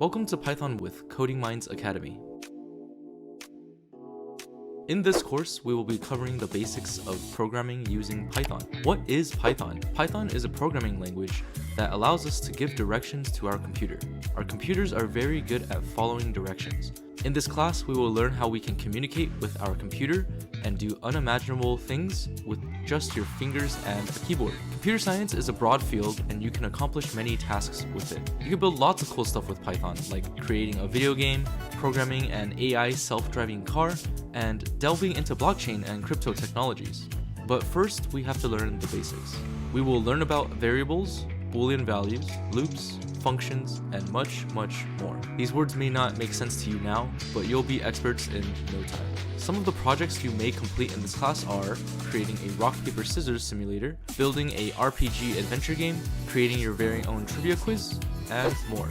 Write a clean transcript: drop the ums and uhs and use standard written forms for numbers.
Welcome to Python with Coding Minds Academy. In this course, we will be covering the basics of programming using Python. What is Python? Python is a programming language that allows us to give directions to our computer. Our computers are very good at following directions. In this class, we will learn how we can communicate with our computer and do unimaginable things with just your fingers and a keyboard. Computer science is a broad field and you can accomplish many tasks with it. You can build lots of cool stuff with Python, like creating a video game, programming an AI self-driving car, and delving into blockchain and crypto technologies. But first, we have to learn the basics. We will learn about variables, Boolean values, loops, functions, and much more. These words may not make sense to you now, but you'll be experts in no time. Some of the projects you may complete in this class are creating a rock, paper, scissors simulator, building a RPG adventure game, creating your very own trivia quiz, and more.